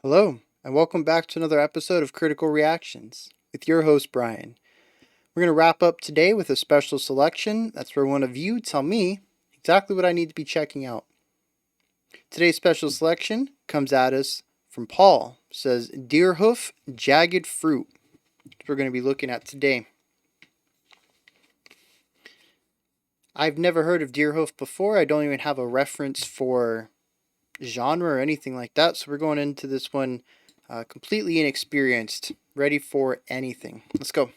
Hello, and welcome back to another episode of Critical Reactions with your host, Bryan. We're going to wrap up today with a special selection. That's where one of you tell me exactly what I need to be checking out. Today's special selection comes at us from Paul. It says Deerhoof, Jagged Fruit. That's what we're going to be looking at today. I've never heard of Deerhoof before. I don't even have a reference for genre or anything like that, so we're going into this one completely inexperienced, ready for anything. Let's go.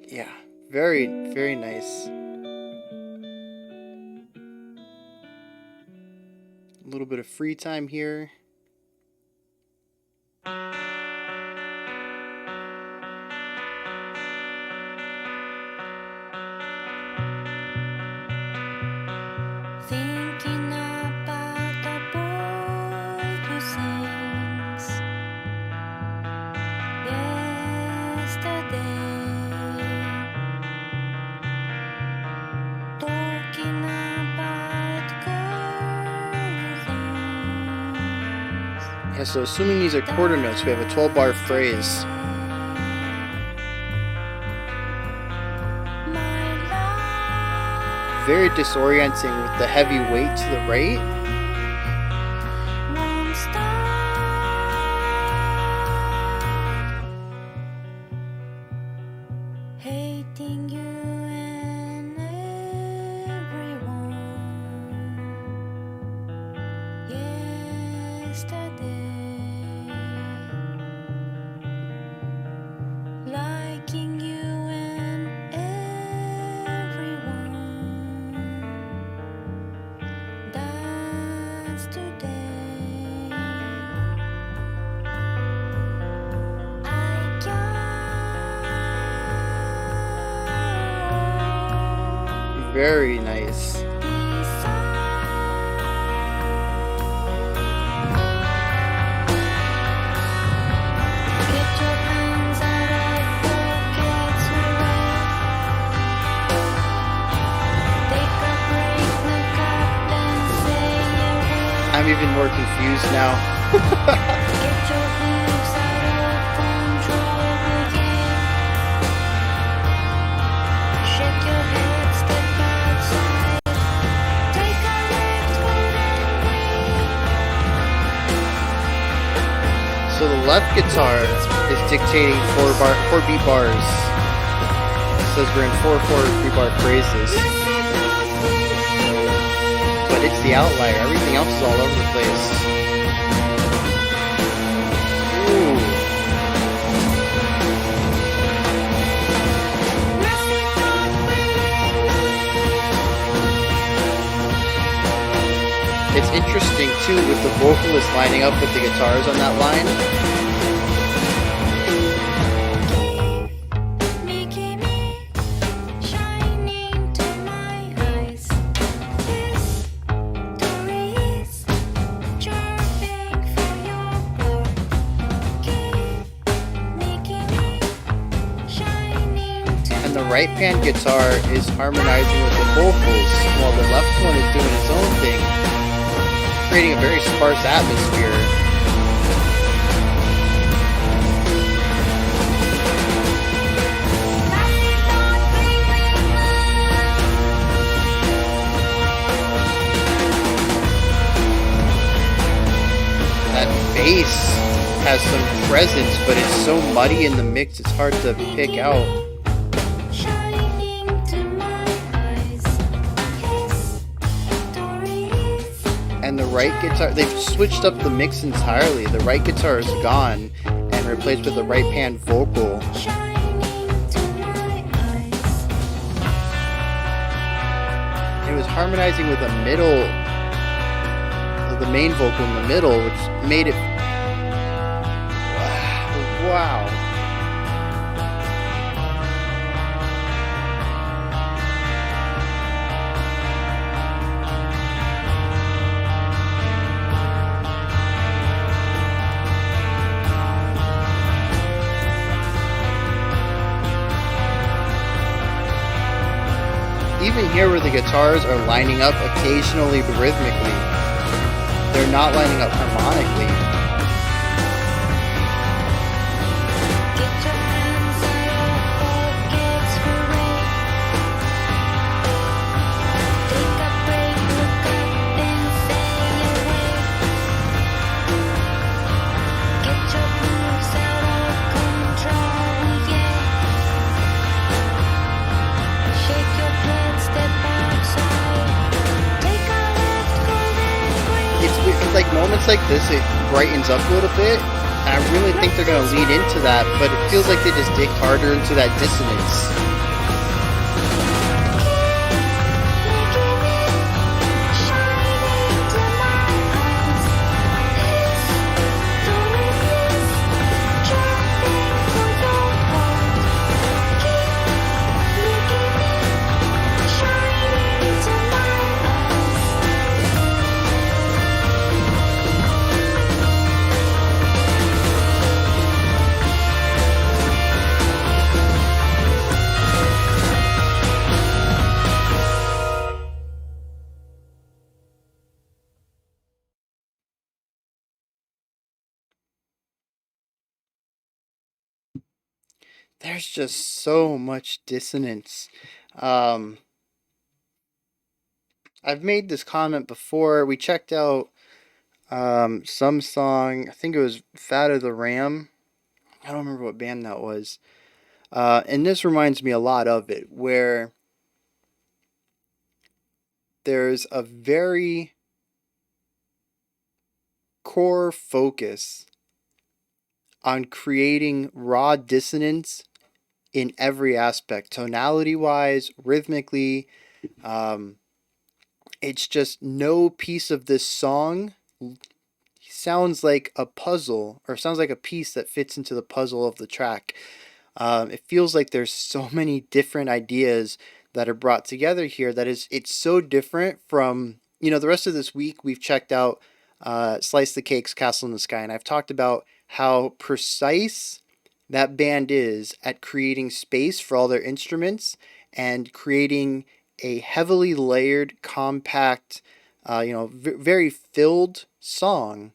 Yeah, very, very nice. A little bit of free time here. Thinking about the boy who sings yesterday, talking about good things. Yeah, so assuming these are quarter notes, we have a 12-bar phrase. Very disorienting with the heavy weight to the right. Hating you and everyone yesterday, liking you and everyone that's today. Very nice. I'm even more confused now. So the left guitar is dictating 4 beat bars. It says we're in 4 3-bar phrases. But it's the outlier. Everything else is all over the place. Ooh. It's interesting too with the vocalist lining up with the guitars on that line. And the right pan guitar is harmonizing with the vocals while the left one is doing its own thing, creating a very sparse atmosphere. That bass has some presence, but it's so muddy in the mix, it's hard to pick out. And the right guitar, they've switched up the mix entirely. The right guitar is gone and replaced with a right pan vocal. It was harmonizing with the middle, the main vocal in the middle, which made it, wow. even hear where the guitars are lining up occasionally rhythmically. They're not lining up harmonically. Get your hands out of pockets for rain. Take a break, look up and sail away. Get your moves out of control, yeah. Shake your blood, step outside. Take a left, golden green. It's like moments like this, it brightens up a little bit. And I really think they're going to lead into that, but it feels like they just dig harder into that dissonance. There's just so much dissonance. Um, I've made this comment before. We checked out some song, I think it was Fat of the Ram. I don't remember what band that was. And this reminds me a lot of it, where there's a very core focus on creating raw dissonance in every aspect, tonality wise, rhythmically. Um, it's just no piece of this song sounds like a puzzle or sounds like a piece that fits into the puzzle of the track. It feels like there's so many different ideas that are brought together here that it's so different from, the rest of this week we've checked out Slice the Cake's Castle in the Sky, and I've talked about how precise that band is at creating space for all their instruments and creating a heavily layered, compact, very filled song,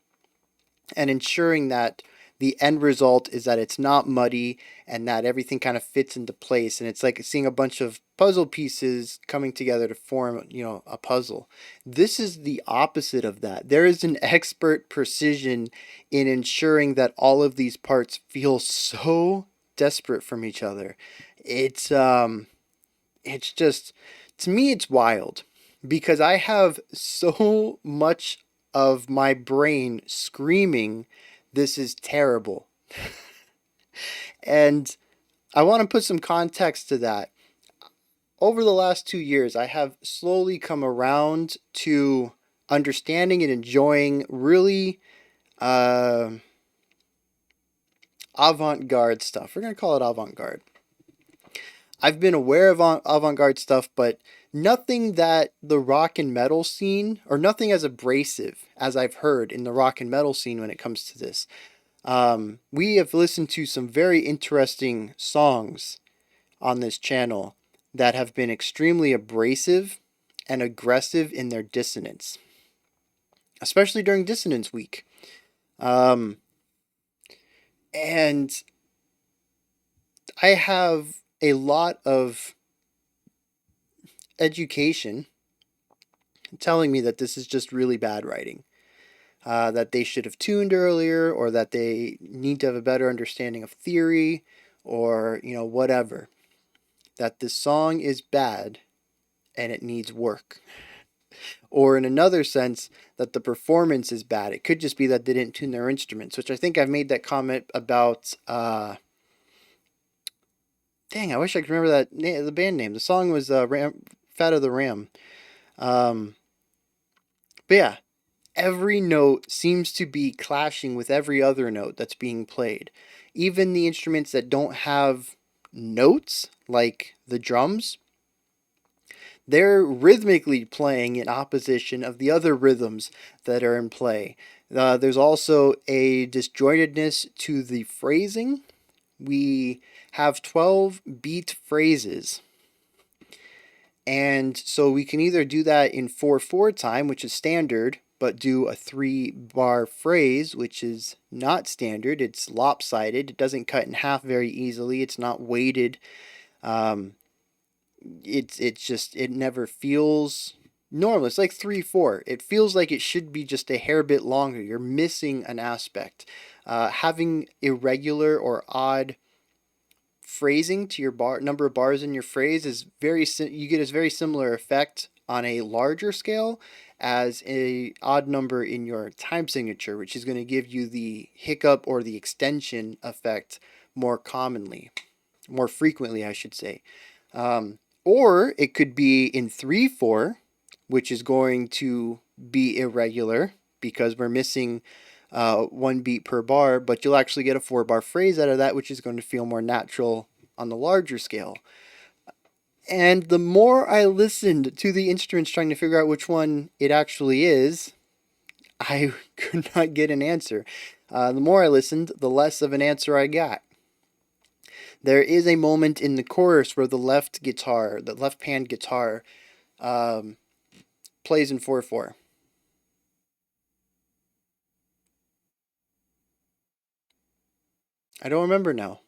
and ensuring that the end result is that it's not muddy and that everything kind of fits into place. And it's like seeing a bunch of puzzle pieces coming together to form, a puzzle. This is the opposite of that. There is an expert precision in ensuring that all of these parts feel so desperate from each other. It's just, to me, it's wild because I have so much of my brain screaming, this is terrible. And I want to put some context to that. Over the last 2 years, I have slowly come around to understanding and enjoying really avant-garde stuff. We're going to call it avant-garde. I've been aware of avant-garde stuff, but nothing that the rock and metal scene, or nothing as abrasive as I've heard in the rock and metal scene when it comes to this. We have listened to some very interesting songs on this channel that have been extremely abrasive and aggressive in their dissonance, especially during Dissonance Week. And I have a lot of education telling me that this is just really bad writing. That they should have tuned earlier, or that they need to have a better understanding of theory, or, whatever. That this song is bad and it needs work. Or in another sense, that the performance is bad. It could just be that they didn't tune their instruments, which I think I've made that comment about. Dang, I wish I could remember the band name. The song was Fat of the Ram. But yeah, every note seems to be clashing with every other note that's being played. Even the instruments that don't have notes, like the drums, they're rhythmically playing in opposition of the other rhythms that are in play. There's also a disjointedness to the phrasing. We have 12 beat phrases, And so we can either do that in 4/4 time, which is standard, but do a 3-bar phrase, which is not standard. It's lopsided. It doesn't cut in half very easily. It's not weighted. Um, it's just, it never feels normal. It's like 3/4. It feels like it should be just a hair bit longer. You're missing an aspect. Having irregular or odd phrasing to your bar number of bars in your phrase is you get a very similar effect on a larger scale as a odd number in your time signature, which is going to give you the hiccup or the extension effect more frequently, I should say. Or it could be in 3/4, which is going to be irregular because we're missing one beat per bar, but you'll actually get a 4-bar phrase out of that, which is going to feel more natural on the larger scale. And the more I listened to the instruments trying to figure out which one it actually is, I could not get an answer. The more I listened, the less of an answer I got. There is a moment in the chorus where the left pan guitar, plays in 4/4. I don't remember now.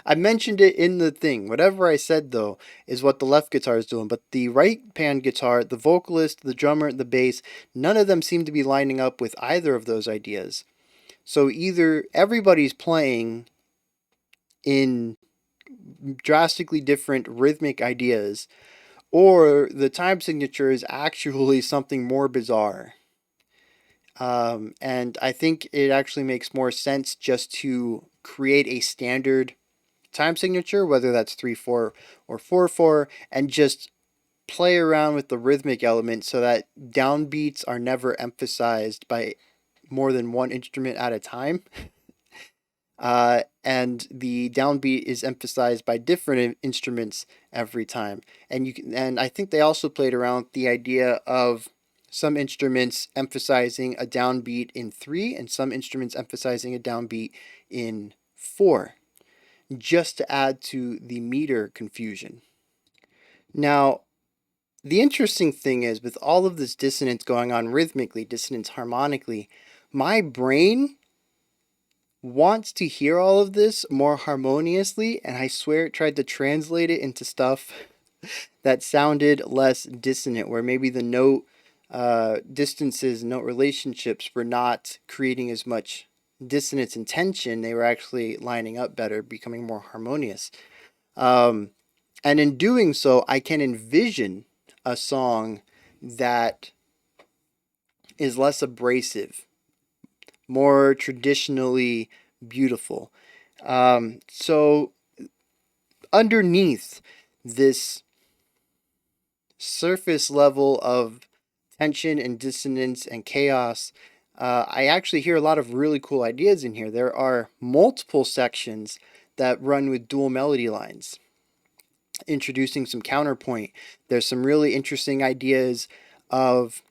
I mentioned it in the thing. Whatever I said, though, is what the left guitar is doing. But the right pan guitar, the vocalist, the drummer, the bass, none of them seem to be lining up with either of those ideas. So either everybody's playing in drastically different rhythmic ideas, or the time signature is actually something more bizarre. And I think it actually makes more sense just to create a standard time signature, whether that's 3/4 or 4/4, and just play around with the rhythmic element so that downbeats are never emphasized by more than one instrument at a time. And the downbeat is emphasized by different instruments every time. And I think they also played around with the idea of some instruments emphasizing a downbeat in 3 and some instruments emphasizing a downbeat in 4, just to add to the meter confusion. Now, the interesting thing is, with all of this dissonance going on rhythmically, dissonance harmonically, my brain wants to hear all of this more harmoniously, and I swear it tried to translate it into stuff that sounded less dissonant, where maybe the note distances, note relationships were not creating as much dissonance and tension. They were actually lining up better, becoming more harmonious. And in doing so, I can envision a song that is less abrasive, more traditionally beautiful. So underneath this surface level of tension and dissonance and chaos, I actually hear a lot of really cool ideas in here. There are multiple sections that run with dual melody lines, introducing some counterpoint. There's some really interesting ideas of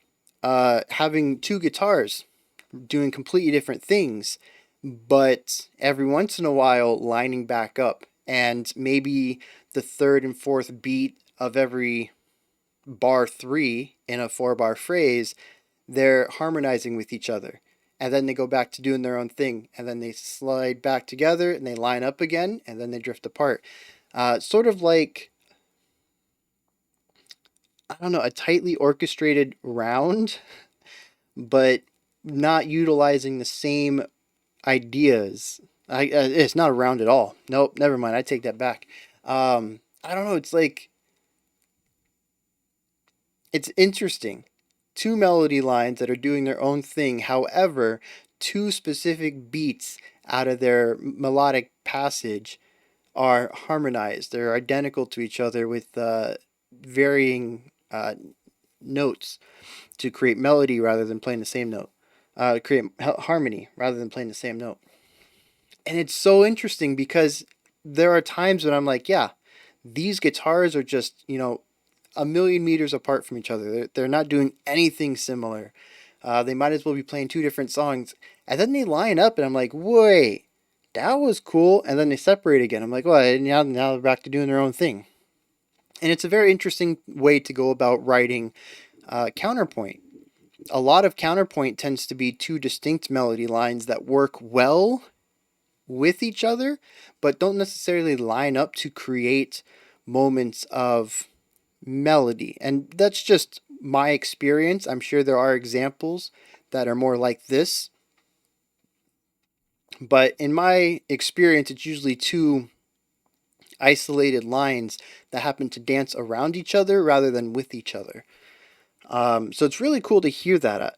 having two guitars doing completely different things, but every once in a while lining back up, and maybe the third and fourth beat of every bar 3 in a 4-bar phrase, they're harmonizing with each other. And then they go back to doing their own thing, and then they slide back together and they line up again, and then they drift apart. Sort of like, I don't know, a tightly orchestrated round, but not utilizing the same ideas. It's not a round at all. Nope, never mind. I take that back. I don't know. It's like, it's interesting. Two melody lines that are doing their own thing. However, two specific beats out of their melodic passage are harmonized. They're identical to each other with varying notes to create melody rather than playing the same note. Create harmony rather than playing the same note. And it's so interesting because there are times when I'm like, yeah, these guitars are just, a million meters apart from each other. They're not doing anything similar. They might as well be playing two different songs. And then they line up, and I'm like, wait, that was cool. And then they separate again. I'm like, well, now they're back to doing their own thing. And it's a very interesting way to go about writing counterpoint. A lot of counterpoint tends to be two distinct melody lines that work well with each other, but don't necessarily line up to create moments of melody. And that's just my experience. I'm sure there are examples that are more like this, but in my experience, it's usually two isolated lines that happen to dance around each other rather than with each other. So it's really cool to hear that.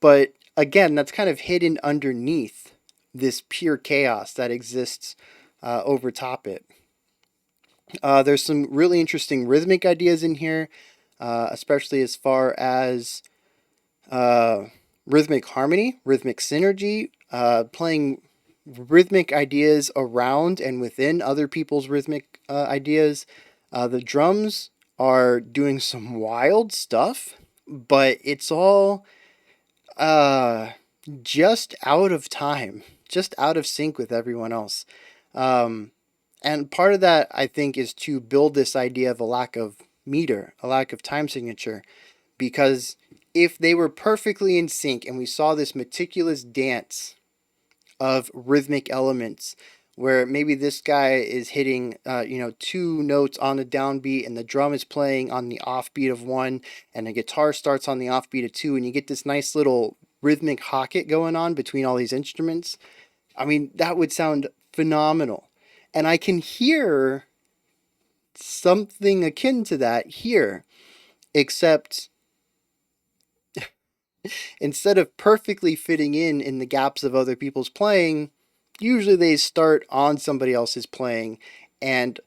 But again, that's kind of hidden underneath this pure chaos that exists over top it. There's some really interesting rhythmic ideas in here, especially as far as uh, rhythmic harmony, rhythmic synergy, playing rhythmic ideas around and within other people's rhythmic ideas. The drums are doing some wild stuff, but it's all uh, just out of time, just out of sync with everyone else. Um, and part of that, I think, is to build this idea of a lack of meter, a lack of time signature, because if they were perfectly in sync and we saw this meticulous dance of rhythmic elements where maybe this guy is hitting two notes on the downbeat and the drum is playing on the offbeat of one and the guitar starts on the offbeat of two, and you get this nice little rhythmic hocket going on between all these instruments. I mean, that would sound phenomenal. And I can hear something akin to that here, except instead of perfectly fitting in the gaps of other people's playing, usually they start on somebody else's playing, and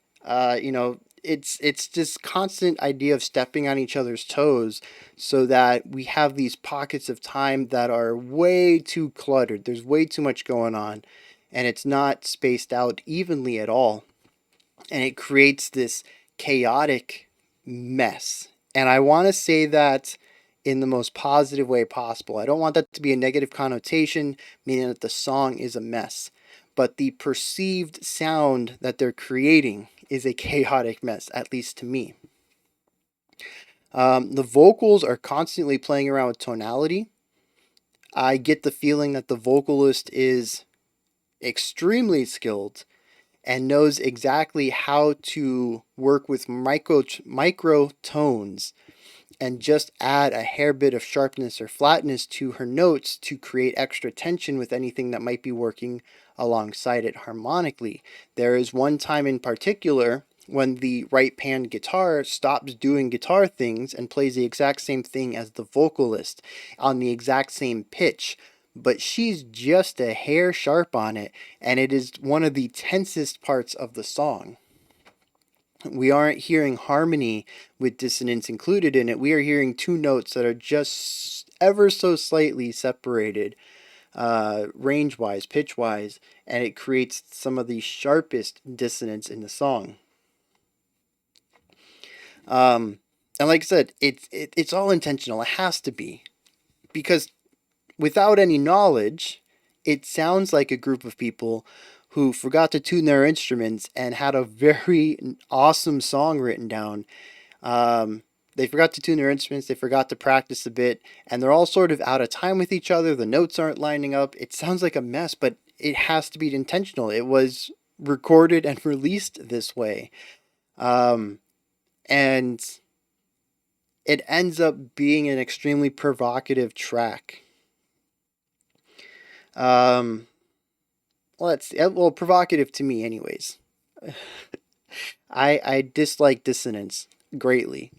it's this constant idea of stepping on each other's toes, so that we have these pockets of time that are way too cluttered. There's way too much going on, and it's not spaced out evenly at all, and it creates this chaotic mess. And I want to say that in the most positive way possible. I don't want that to be a negative connotation, meaning that the song is a mess. But the perceived sound that they're creating is a chaotic mess, at least to me. The vocals are constantly playing around with tonality. I get the feeling that the vocalist is extremely skilled and knows exactly how to work with micro tones and just add a hair bit of sharpness or flatness to her notes to create extra tension with anything that might be working alongside it harmonically. There is one time in particular when the right pan guitar stops doing guitar things and plays the exact same thing as the vocalist on the exact same pitch, but she's just a hair sharp on it, and it is one of the tensest parts of the song. We aren't hearing harmony with dissonance included in it. We are hearing two notes that are just ever so slightly separated, range wise, pitch wise, and it creates some of the sharpest dissonance in the song. And like I said, it's all intentional. It has to be, because without any knowledge, it sounds like a group of people who forgot to tune their instruments and had a very awesome song written down. They forgot to tune their instruments, they forgot to practice a bit, and they're all sort of out of time with each other. The notes aren't lining up. It sounds like a mess, but it has to be intentional. It was recorded and released this way. And it ends up being an extremely provocative track. Well, provocative to me, anyways. I dislike dissonance greatly.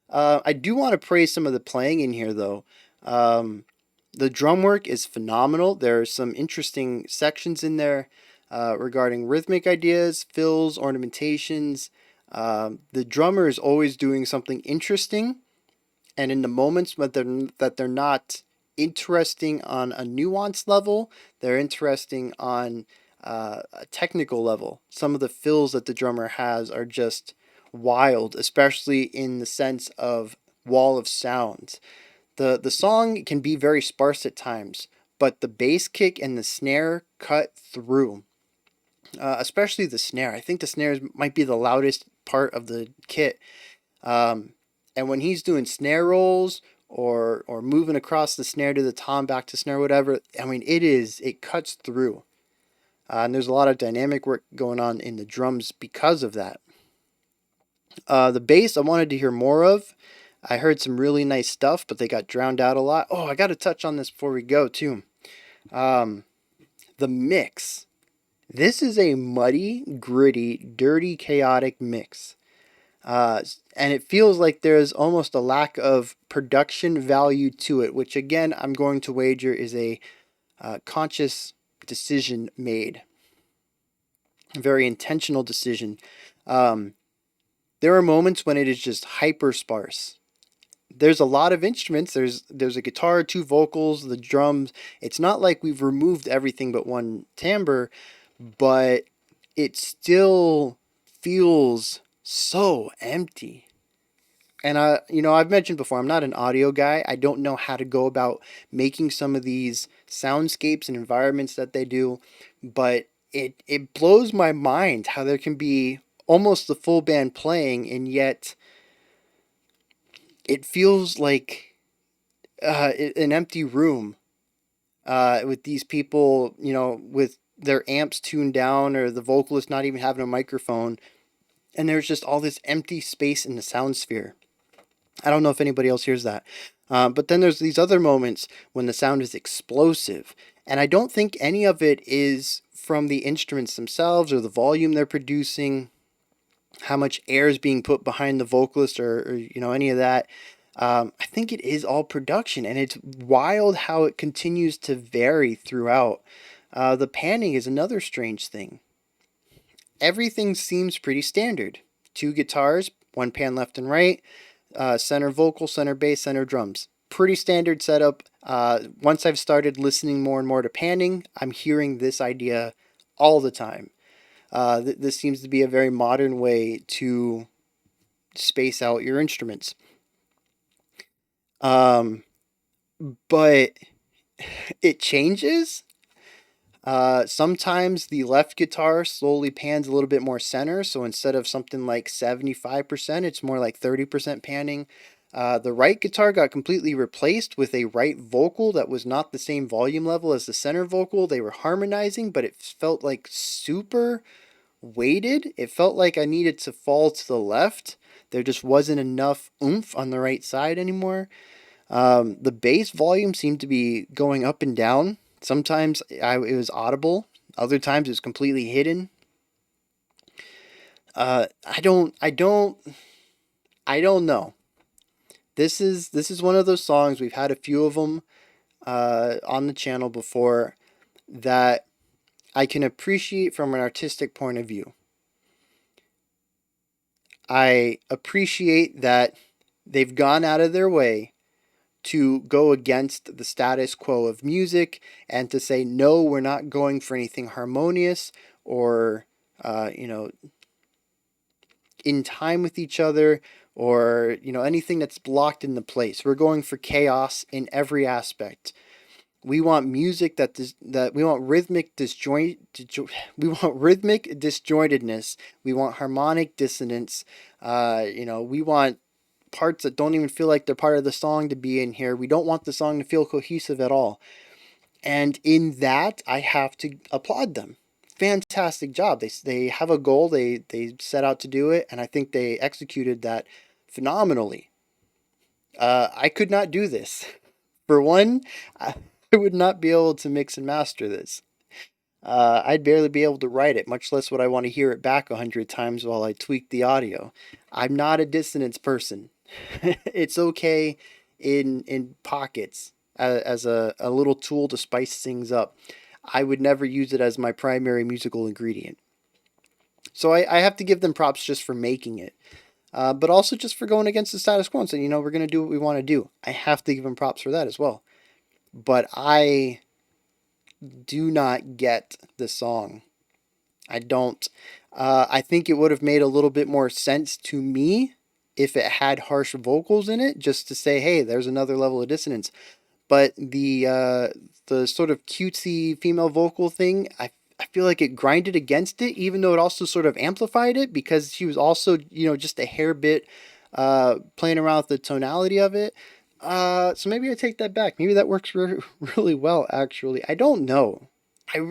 I do want to praise some of the playing in here, though. The drum work is phenomenal. There are some interesting sections in there regarding rhythmic ideas, fills, ornamentations. The drummer is always doing something interesting, and in the moments that they're not interesting on a nuance level, they're interesting on a technical level. Some of the fills that the drummer has are just wild, especially in the sense of wall of sounds. The song can be very sparse at times, but the bass kick and the snare cut through. Especially the snare. I think the snare might be the loudest part of the kit. And when he's doing snare rolls or moving across the snare to the tom, back to snare, whatever, I mean, it cuts through. And there's a lot of dynamic work going on in the drums because of that. The bass I wanted to hear more of. I heard some really nice stuff, but they got drowned out a lot. Oh, I got to touch on this before we go too. The mix. This is a muddy, gritty, dirty, chaotic mix. And it feels like there's almost a lack of production value to it, which again, I'm going to wager is a conscious decision made. A very intentional decision. There are moments when it is just hyper sparse. There's a lot of instruments. There's a guitar, two vocals, the drums. It's not like we've removed everything but one timbre, but it still feels so empty. And I've mentioned before, I'm not an audio guy. I don't know how to go about making some of these soundscapes and environments that they do, but it blows my mind how there can be almost the full band playing, and yet it feels like an empty room with these people, with their amps tuned down or the vocalist not even having a microphone. And there's just all this empty space in the sound sphere. I don't know if anybody else hears that. But then there's these other moments when the sound is explosive. And I don't think any of it is from the instruments themselves or the volume they're producing, how much air is being put behind the vocalist or any of that. I think it is all production, and it's wild how it continues to vary throughout. The panning is another strange thing. Everything seems pretty standard. Two guitars, one pan left and right, center vocal, center bass, center drums. Pretty standard setup. Once I've started listening more and more to panning, I'm hearing this idea all the time. This seems to be a very modern way to space out your instruments. But it changes. Sometimes the left guitar slowly pans a little bit more center, so instead of something like 75%, it's more like 30% panning. The right guitar got completely replaced with a right vocal that was not the same volume level as the center vocal. They were harmonizing, but it felt like super weighted. It felt like I needed to fall to the left. There just wasn't enough oomph on the right side anymore. The bass volume seemed to be going up and down. Sometimes it was audible. Other times it was completely hidden. I don't know. This is one of those songs, we've had a few of them on the channel before, that I can appreciate from an artistic point of view. I appreciate that they've gone out of their way to go against the status quo of music and to say, no, we're not going for anything harmonious or, in time with each other, or, anything that's blocked into place. We're going for chaos in every aspect. We want music we want rhythmic we want rhythmic disjointedness. We want harmonic dissonance. We want parts that don't even feel like they're part of the song to be in here. We don't want the song to feel cohesive at all. And in that, I have to applaud them. Fantastic job. They have a goal. They set out to do it, and I think they executed that phenomenally. I could not do this. For one, I would not be able to mix and master this. I'd barely be able to write it, much less would I want to hear it back 100 times while I tweak the audio. I'm not a dissonance person. It's okay in pockets as a little tool to spice things up. I would never use it as my primary musical ingredient. So I have to give them props just for making it. But also just for going against the status quo and saying, we're going to do what we want to do. I have to give them props for that as well. But I do not get the song. I don't. I think it would have made a little bit more sense to me if it had harsh vocals in it, just to say, hey, there's another level of dissonance. But the sort of cutesy female vocal thing, I feel like it grinded against it, even though it also sort of amplified it because she was also, just a hair bit playing around with the tonality of it. So maybe I take that back. Maybe that works really well, actually. I don't know.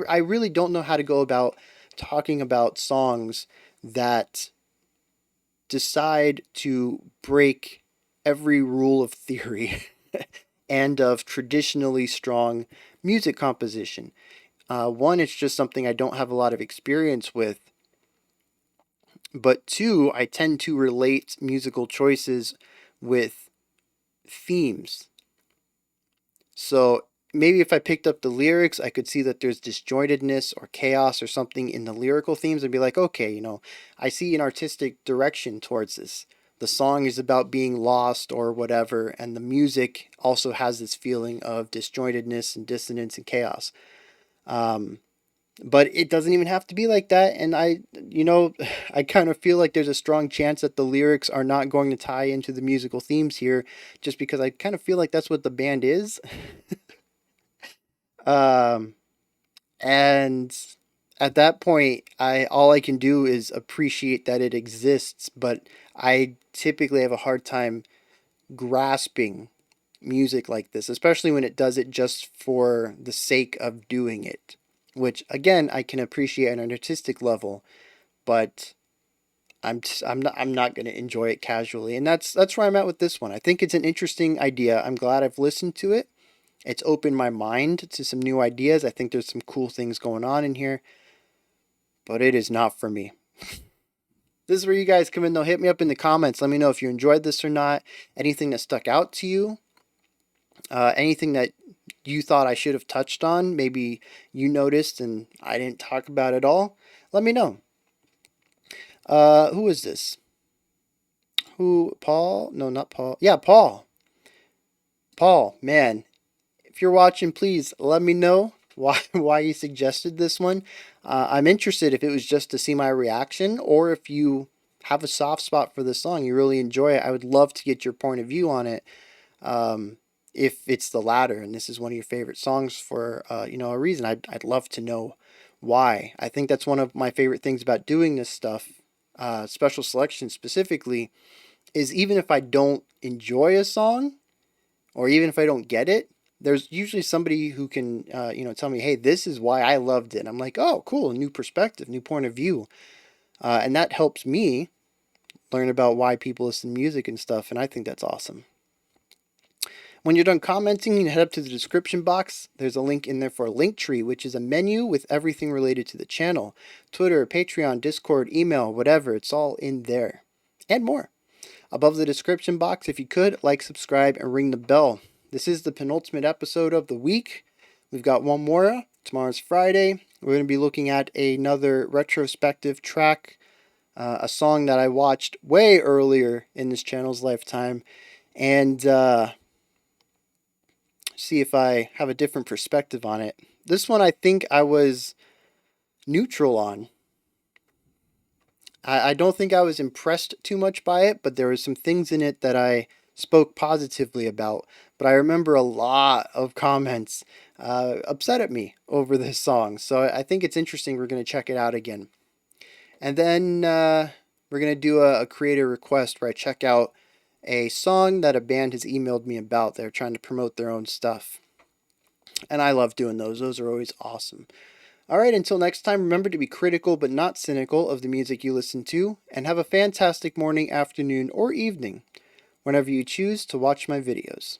I really don't know how to go about talking about songs that decide to break every rule of theory and of traditionally strong music composition. One, it's just something I don't have a lot of experience with. But two, I tend to relate musical choices with themes. So maybe if I picked up the lyrics, I could see that there's disjointedness or chaos or something in the lyrical themes and be like, okay, I see an artistic direction towards this. The song is about being lost or whatever, and the music also has this feeling of disjointedness and dissonance and chaos. But it doesn't even have to be like that. And I kind of feel like there's a strong chance that the lyrics are not going to tie into the musical themes here, just because I kind of feel like that's what the band is. Um, and at that point, all I can do is appreciate that it exists, but I typically have a hard time grasping music like this, especially when it does it just for the sake of doing it, which again I can appreciate on an artistic level, but I'm not going to enjoy it casually, and that's where I'm at with this one. I think it's an interesting idea. I'm glad I've listened to it. It's opened my mind to some new ideas. I think there's some cool things going on in here, but it is not for me. This is where you guys come in though. Hit me up in the comments. Let me know if you enjoyed this or not. Anything that stuck out to you. Anything that you thought I should have touched on. Maybe you noticed and I didn't talk about it all. Let me know. Who is this? Who? Paul? No, not Paul. Yeah, Paul. Paul, man. If you're watching, please let me know why you suggested this one. I'm interested if it was just to see my reaction or if you have a soft spot for this song, you really enjoy it. I would love to get your point of view on it. If it's the latter and this is one of your favorite songs for a reason, I'd love to know why. I think that's one of my favorite things about doing this stuff, special selection specifically, is even if I don't enjoy a song or even if I don't get it, there's usually somebody who can, tell me, hey, this is why I loved it. And I'm like, oh, cool, a new perspective, new point of view. And that helps me learn about why people listen to music and stuff. And I think that's awesome. When you're done commenting, you can head up to the description box. There's a link in there for a Linktree, which is a menu with everything related to the channel. Twitter, Patreon, Discord, email, whatever. It's all in there. And more. Above the description box, if you could, like, subscribe, and ring the bell. This is the penultimate episode of the week. We've got one more. Tomorrow's Friday. We're going to be looking at another retrospective track, a song that I watched way earlier in this channel's lifetime, and see if I have a different perspective on it. This one I think I was neutral on. I don't think I was impressed too much by it, but there were some things in it that I spoke positively about. But I remember a lot of comments upset at me over this song. So I think it's interesting. We're going to check it out again. And then we're going to do a creator request where I check out a song that a band has emailed me about. They're trying to promote their own stuff. And I love doing those. Those are always awesome. All right, until next time, remember to be critical but not cynical of the music you listen to, and have a fantastic morning, afternoon, or evening whenever you choose to watch my videos.